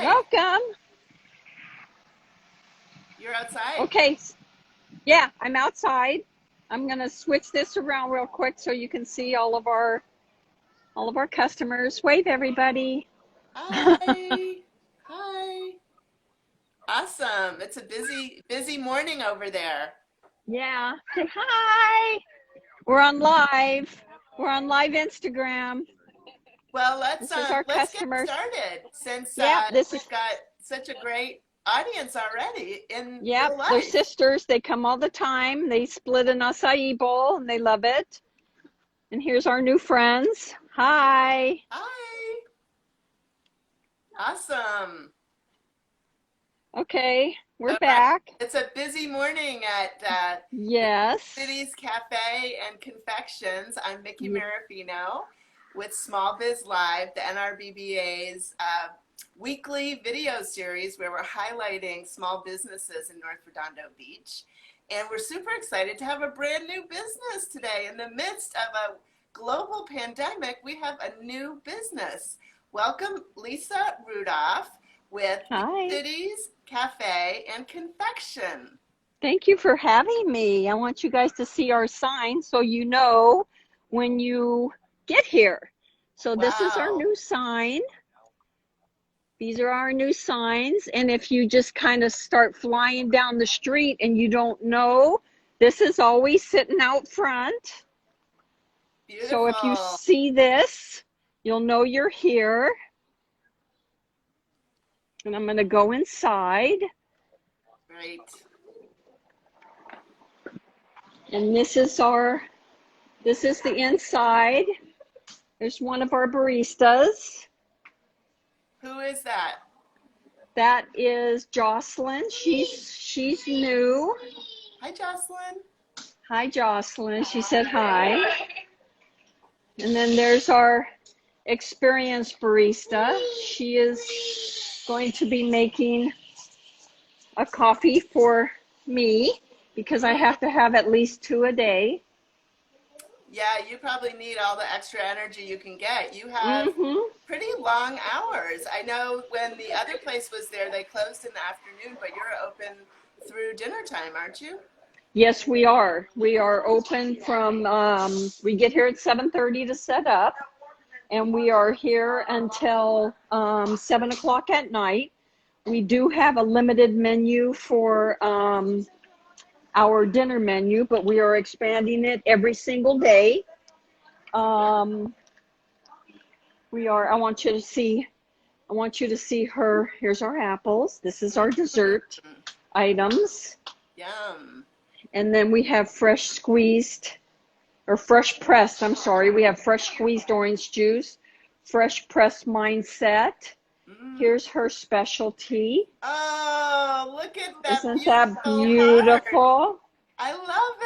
Welcome. You're outside? Okay. Yeah, I'm outside. I'm going to switch this around real quick so you can see all of our customers. Wave, everybody. Hi. Hi. Awesome. It's a busy morning over there. Yeah. Say hi. We're on live. We're on live Instagram. Well, This is our let's get customers. started since Yeah, this is we've got such a great audience already in yeah, real they're life. sisters. They come all the time. They split an acai bowl and they love it. And here's our new friends. Hi. Hi. Awesome. Okay, we're All right. back. It's a busy morning at Beach Yes. Cities Cafe and Confections. I'm Mickey Yeah. Marraffino with Small Biz Live, the NRBBA's weekly video series where we're highlighting small businesses in North Redondo Beach. And we're super excited to have a brand new business today. In the midst of a global pandemic, we have a new business. Welcome, Lisa Rudolph with Hi. Beach Cities Cafe and Confection. Thank you for having me. I want you guys to see our sign so you know when you get here. So this is our Wow. new sign. These are our new signs. And if you just kind of start flying down the street and you don't know, this is always sitting out front. So if you Beautiful. see this, you'll know you're here. And I'm going to go inside. Great. And this is the inside. There's one of our baristas. Who is that? That is Jocelyn. She's new. Hi, Jocelyn. Hi, Jocelyn. She said hi. And then there's our experienced barista. She is going to be making a coffee for me because I have to have at least 2 a day. Yeah, you probably need all the extra energy you can get. You have pretty long hours. I know when the other place was there, they closed in the afternoon, but you're open through dinner time, aren't you? Yes, we are. We are open from, we get here at 7:30 to set up, and we are here until 7 o'clock at night. We do have a limited menu for our dinner menu, but we are expanding it every single day. I want you to see her. Here's our apples. This is our dessert items. Yum. And then we have fresh pressed, I'm sorry. We have fresh squeezed orange juice, fresh pressed mindset. Here's her specialty. Oh, look at that Isn't that beautiful heart. beautiful? I love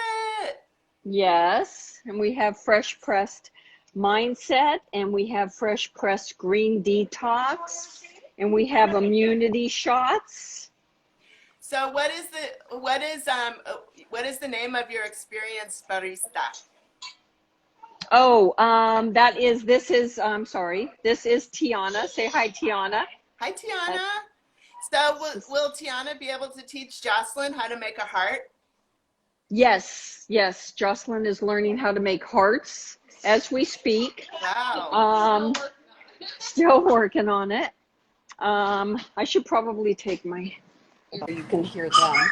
it. Yes. And we have fresh pressed mindset, and we have fresh pressed green detox, and we have immunity shots. So what is the name of your experienced barista? Oh, this is Tiana. Say hi, Tiana. Hi, Tiana. So will Tiana be able to teach Jocelyn how to make a heart? Yes. Jocelyn is learning how to make hearts as we speak. Wow. Still working on it. I should probably take my, you can hear them.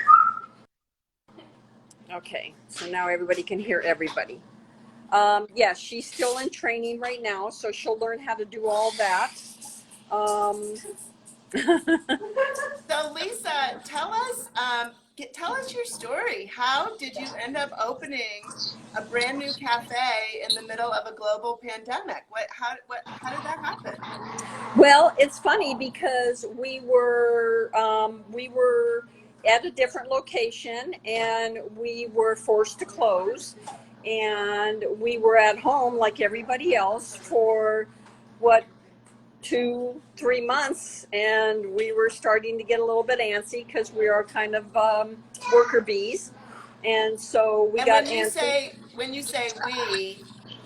Okay, so now everybody can hear everybody. Yes, she's still in training right now, so she'll learn how to do all that. So Lisa, tell us your story. How did you end up opening a brand new cafe in the middle of a global pandemic? How did that happen? Well, it's funny because we were at a different location and we were forced to close, and we were at home like everybody else for 2-3 months, and we were starting to get a little bit antsy because we are kind of worker bees, and so we got antsy. When you say we,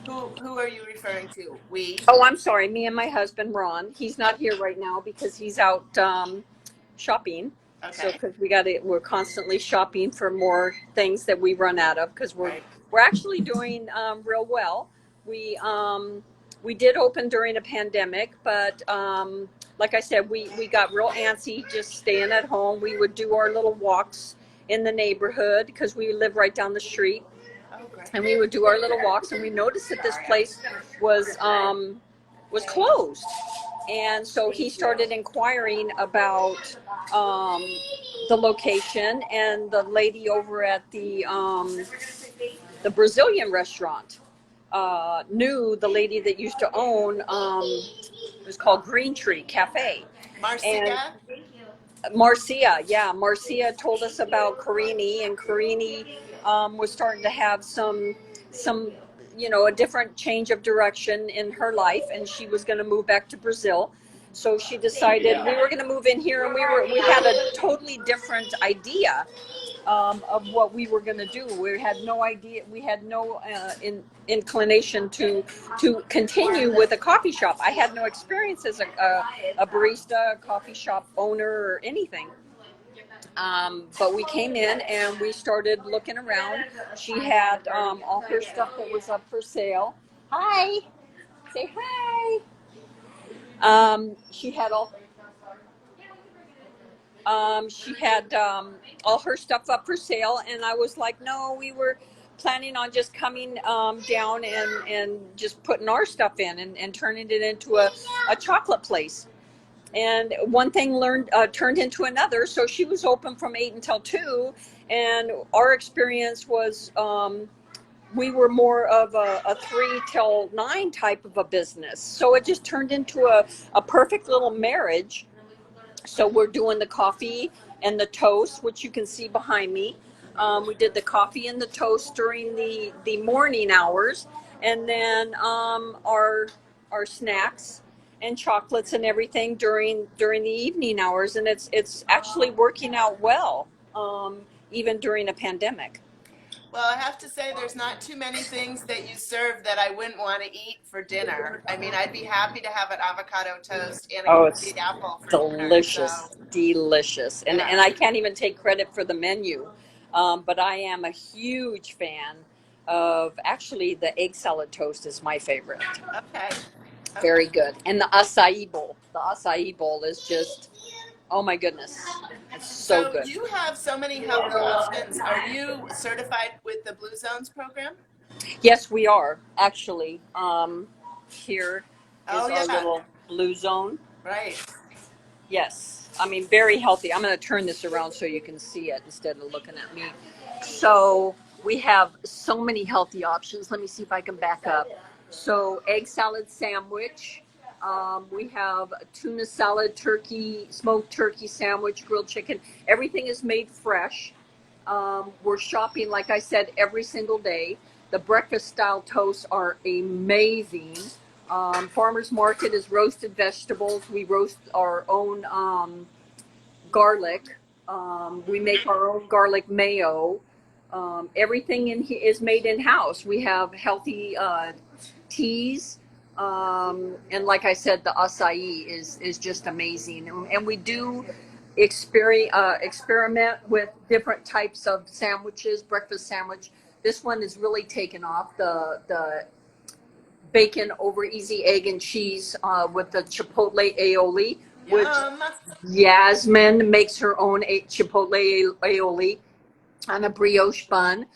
Who are you referring to? We? Oh, I'm sorry. Me and my husband, Ron. He's not here right now because he's out shopping. So, Okay. because we're constantly shopping for more things that we run out of because Right. we're actually doing real well. We we did open during a pandemic, but like I said, we got real antsy just staying at home. We would do our little walks in the neighborhood because we live right down the street, Oh, great. and we would do our little walks, and we noticed that this place was closed, and so he started inquiring about um, the location, and the lady over at the Brazilian restaurant knew the lady that used to own it was called Green Tree Cafe, and Marcia? Marcia, yeah, Marcia told us about Carini, and Carini was starting to have some a different change of direction in her life, and she was going to move back to Brazil. So she decided we were going to move in here, and we had a totally different idea of what we were going to do. We had no idea. We had no inclination to continue with a coffee shop. I had no experience as a barista, a coffee shop owner, or anything. But we came in and we started looking around. She had all her stuff that was up for sale. Hi, say hi. She had all her stuff up for sale, and I was like, no, we were planning on just coming down and just putting our stuff in and turning it into a chocolate place. And one thing turned into another. So she was open from 8 until 2, and our experience was we were more of a 3 till 9 type of a business. So it just turned into a perfect little marriage. So we're doing the coffee and the toast, which you can see behind me. We did the coffee and the toast during the morning hours, and then our snacks and chocolates and everything during the evening hours, and it's actually working out well, even during a pandemic. Well, I have to say, there's not too many things that you serve that I wouldn't want to eat for dinner. I mean, I'd be happy to have an avocado toast and a Oh, it's candied apple for dinner. delicious, So, delicious, and yeah. I can't even take credit for the menu, but I am a huge fan of actually the egg salad toast is my favorite. Okay. Okay. Very good, and the acai bowl. The acai bowl is just oh my goodness, it's so So good. you have so many healthy options. Are you certified with the Blue Zones program? Yes, we are actually. Here Oh, is our yeah. little blue zone. Right. Yes, I mean very healthy. I'm going to turn this around so you can see it instead of looking at me. So we have so many healthy options. Let me see if I can back up. So egg salad sandwich. We have a tuna salad, turkey, smoked turkey sandwich, grilled chicken. Everything is made fresh. We're shopping, like I said, every single day. The breakfast style toasts are amazing. Farmers market is roasted vegetables. We roast our own garlic. We make our own garlic mayo. Everything is made in house. We have healthy teas, and like I said, the acai is just amazing. And we do experiment with different types of sandwiches. Breakfast sandwich. This one is really taken off. The bacon over easy egg and cheese with the chipotle aioli, which Yum. Yasmin makes her own chipotle aioli on a brioche bun.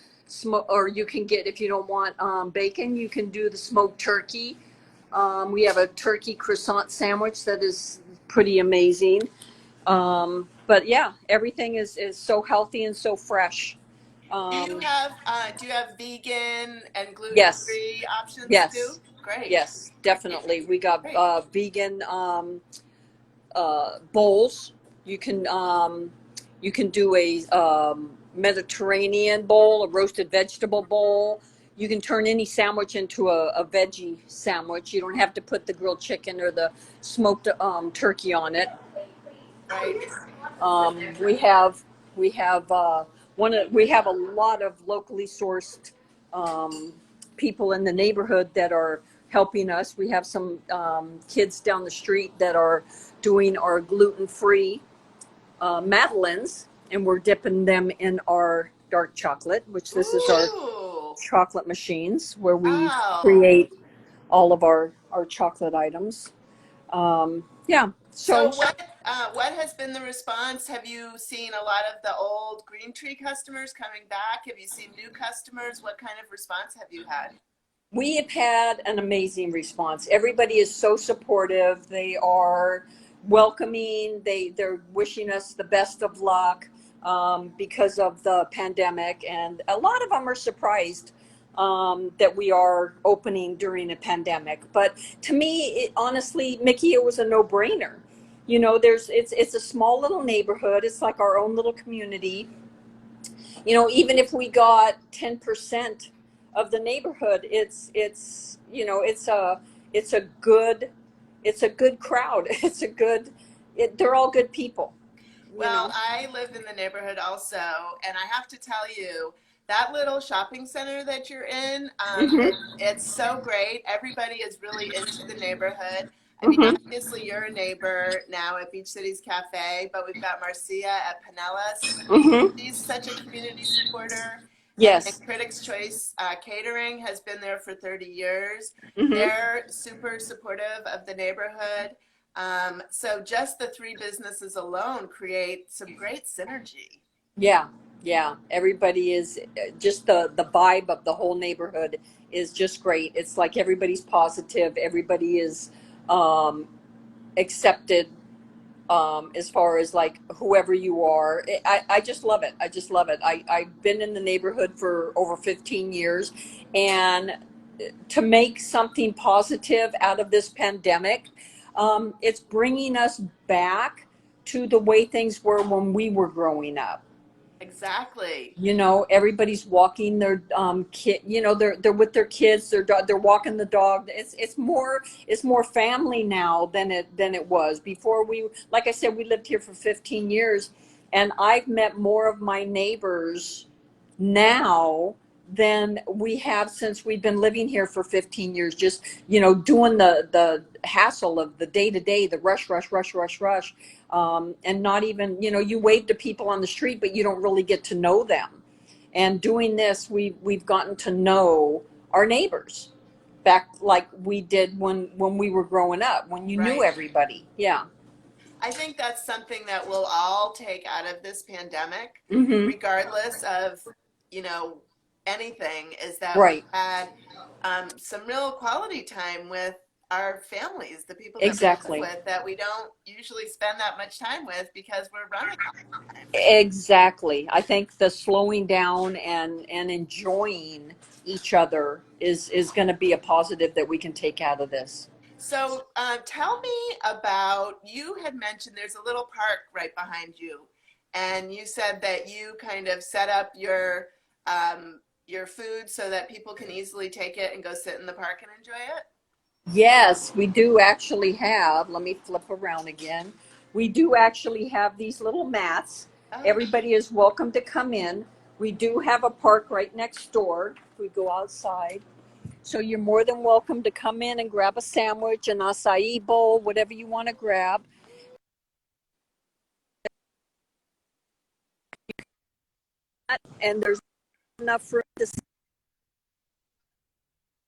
Or you can get, if you don't want bacon, you can do the smoked turkey. We have a turkey croissant sandwich that is pretty amazing. But yeah, everything is so healthy and so fresh. Um, Do you have vegan and yes, gluten-free options too? yes, Great. yes, definitely. We got Great. vegan bowls. You can you can do a Mediterranean bowl, a roasted vegetable bowl. You can turn any sandwich into a veggie sandwich. You don't have to put the grilled chicken or the smoked turkey on it. Right. We have we have we have a lot of locally sourced um, people in the neighborhood that are helping us. We have some kids down the street that are doing our gluten-free madeleines, and we're dipping them in our dark chocolate, which this is our Ooh. chocolate machines where we Wow. create all of our chocolate items. Yeah, so So what has been the response? Have you seen a lot of the old Green Tree customers coming back? Have you seen new customers? What kind of response have you had? we have had an amazing response. Everybody is so supportive. They are welcoming. They're wishing us the best of luck because of the pandemic, and a lot of them are surprised that we are opening during a pandemic. But to me, honestly, Mickey, it was a no-brainer. You know, it's a small little neighborhood. It's like our own little community. You know, even if we got 10% of the neighborhood, it's you know, it's a good it's a good crowd. It's a good they're all good people, you Well, know. I live in the neighborhood also, and I have to tell you, that little shopping center that you're in, Mhm. it's so great. Everybody is really into the neighborhood. I mean, Mhm. obviously, you're a neighbor now at Beach Cities Cafe, but we've got Marcia at Pinellas. Mhm. She's such a community supporter. And then Yes. Critics' Choice Catering has been there for 30 years. Mhm. They're super supportive of the neighborhood. So just the three businesses alone create some great synergy. Yeah. Yeah. Everybody is just the vibe of the whole neighborhood is just great. It's like everybody's positive. Everybody is um accepted as far as like whoever you are. I just love it. I just love it. I've been in the neighborhood for over 15 years, and to make something positive out of this pandemic, it's bringing us back to the way things were when we were growing up. Exactly. You know, everybody's walking their kid. You know, they're with their kids. They're walking the dog. It's more family now than it was before. We, like I said, we lived here for 15 years, and I've met more of my neighbors now than we have since we've been living here for 15 years. Just, you know, doing the hassle of the day to day, the rush, and not even, you know, you wave to people on the street, but you don't really get to know them. And doing this, we've gotten to know our neighbors back like we did when we were growing up, when you knew Right. everybody. Yeah. I think that's something that we'll all take out of this pandemic, Mm-hmm. regardless of, you know, anything, is that we Right. had some real quality time with our families, the people that we live Exactly. with that we don't usually spend that much time with because we're running all the time. Exactly. I think the slowing down and enjoying each other is going to be a positive that we can take out of this. So tell me about, you had mentioned there's a little park right behind you, and you said that you kind of set up your food so that people can easily take it and go sit in the park and enjoy it. Yes, we do actually have, let me flip around again. We do actually have these little mats. Oh, Everybody is welcome to come in. We do have a park right next door. We go outside. So you're more than welcome to come in and grab a sandwich, an acai bowl, whatever you want to grab. And there's enough room to sit.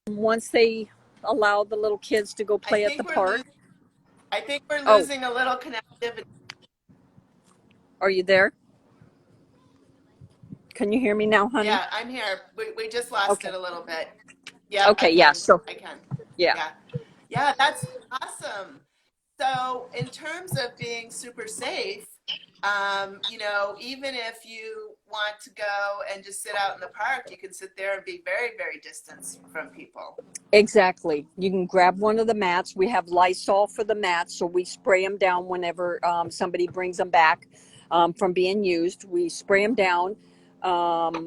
Once they allow the little kids to go I play at the think we're park. losing. I think we're Oh, losing a little connectivity. are you there? Can you hear me now, honey? Yeah, I'm here. We just lost Okay. it a little bit. Yep, I Okay, yeah. can. So, I can. yeah. Yeah. Yeah, that's awesome. So, in terms of being super safe, you know, even if you want to go and just sit out in the park, you can sit there and be very, very distant from people. Exactly. You can grab one of the mats. We have Lysol for the mats, so we spray them down whenever somebody brings them back from being used. We spray them down. Um,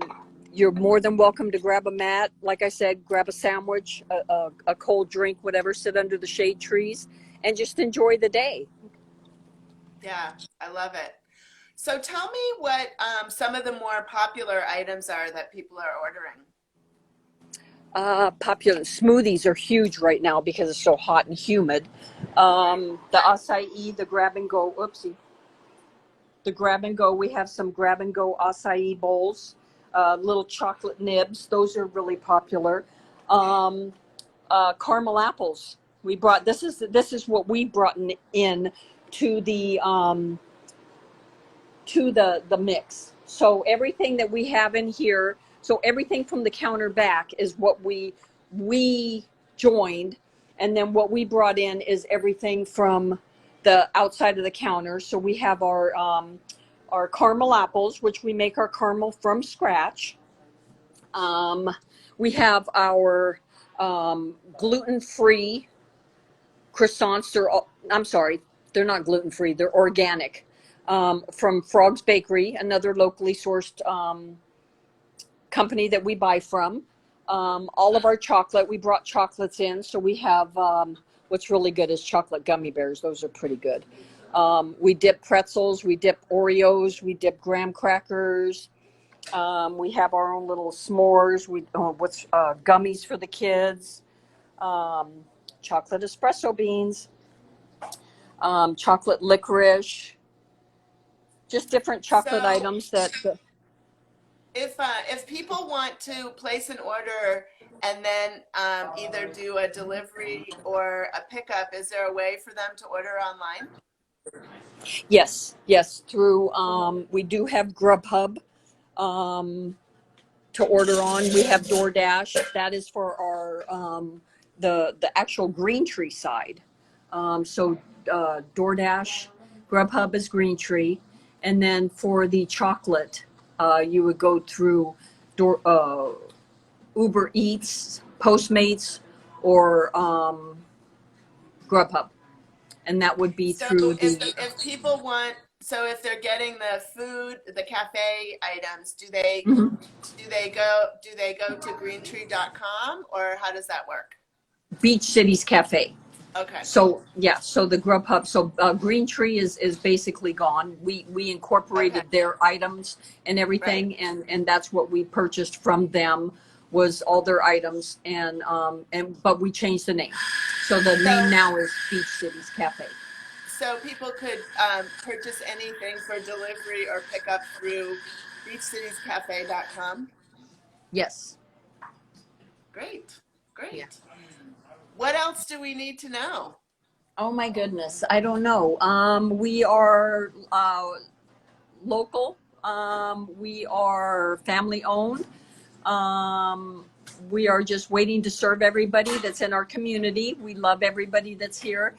you're more than welcome to grab a mat. Like I said, grab a sandwich, a cold drink, whatever, sit under the shade trees and just enjoy the day. Yeah, I love it. So, tell me what some of the more popular items are that people are ordering. Popular smoothies are huge right now because it's so hot and humid. The acai, the grab and go, oopsie, the grab and go. We have some grab and go acai bowls, little chocolate nibs. Those are really popular. Um, Caramel apples. We brought this is what we brought in to the mix. So everything that we have in here, so everything from the counter back is what we joined, and then what we brought in is everything from the outside of the counter. So we have our caramel apples, which we make our caramel from scratch. We have our gluten-free croissants. I'm sorry, they're not gluten-free. They're organic, from Frog's Bakery, another locally sourced company that we buy from. All of our chocolate, we brought chocolates in. So we have, what's really good is chocolate gummy bears. Those are pretty good. We dip pretzels, we dip Oreos, we dip graham crackers. We have our own little s'mores. Gummies for the kids. Chocolate espresso beans. Chocolate licorice. Just different chocolate So items that. if people want to place an order and then either do a delivery or a pickup, is there a way for them to order online? Yes. Through we do have Grubhub to order on. We have DoorDash. That is for our the actual Green Tree side. So DoorDash, Grubhub is Green Tree, and then for the chocolate, you would go through Uber Eats, Postmates, or Grubhub, and that would be So through if people want, so if they're getting the food, the cafe items, Mhm. do they go to greentree.com or how does that work? Beach Cities Cafe. Okay. So yeah, so the Grubhub, so Green Tree is basically gone. We Okay. incorporated their items and Right. everything, and that's what we purchased from them, was all their items, and but we changed the name. So the name So now is Beach Cities Cafe. so people could purchase anything for delivery or pickup through beachcitiescafe.com. Yes. Great. Yeah. Great. What else do we need to know? Oh my goodness, I don't know. We are local. We are family owned. Um, we are just waiting to serve everybody that's in our community. We love everybody that's here.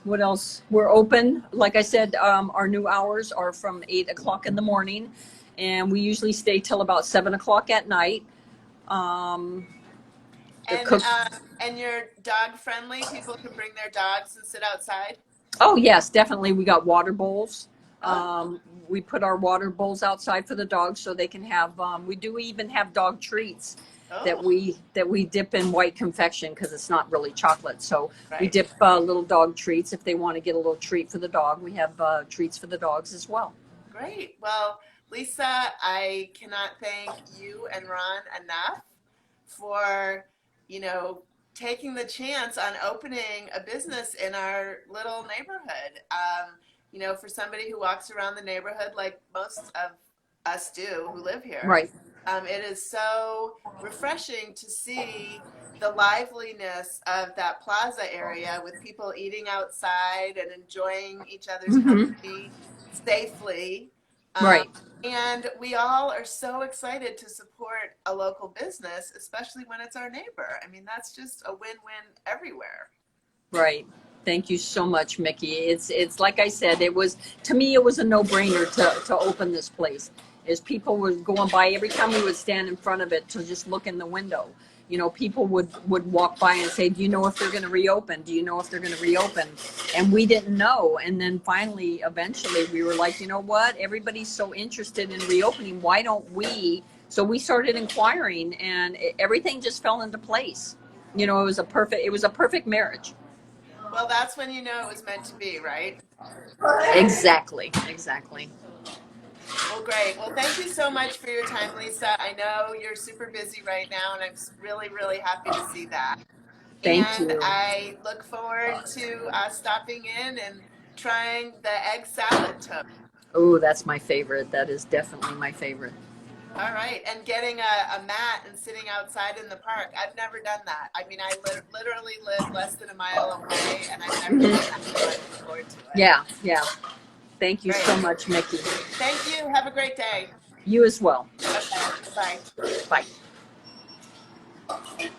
What else? We're open. Like I said, our new hours are from 8 o'clock in the morning, and we usually stay till about 7 o'clock at night. Um, the And cook. and you're dog friendly. People can bring their dogs and sit outside. Oh yes, definitely. We got water bowls. Oh, We put our water bowls outside for the dogs so they can have. We do even have dog treats that oh, we dip in white confection because it's not really chocolate. So we right. dip little dog treats if they want to get a little treat for the dog. We have treats for the dogs as well. Great. Well, Lisa, I cannot thank you and Ron enough for, you know, taking the chance on opening a business in our little neighborhood. For somebody who walks around the neighborhood like most of us do who live here, Right. it is so refreshing to see the liveliness of that plaza area with people eating outside and enjoying each other's Hmm. company safely. Um, Right. and we all are so excited to support a local business, especially when it's our neighbor. I mean, that's just a win-win everywhere. Right. Thank you so much, Mickey. It's like I said, it was, to me it was a no-brainer to open this place. As people were going by, every time we would stand in front of it to just look in the window, people would walk by and say, "Do you know if they're going to reopen? Do you know if they're going to reopen?" And we didn't know. And then finally, eventually, we were like, you know what? Everybody's so interested in reopening. Why don't we? So we started inquiring, and everything just fell into place. It was a perfect marriage. Well, that's when you know it was meant to be, right? Exactly. Exactly. Well, great. Well, thank you so much for your time, Lisa. I know you're super busy right now, and I'm really, really happy to see that. Thank And you. I look forward to stopping in and trying the egg salad toast. Oh, that's my favorite. That is definitely my favorite. All right, and getting a mat and sitting outside in the park. I've never done that. I mean, I literally live less than a mile away, and I've never done that, so I look forward to it. Yeah, yeah. Thank you so Great. much, Mickey. Thank you. Have a great day. You as well. Okay, bye-bye. Bye.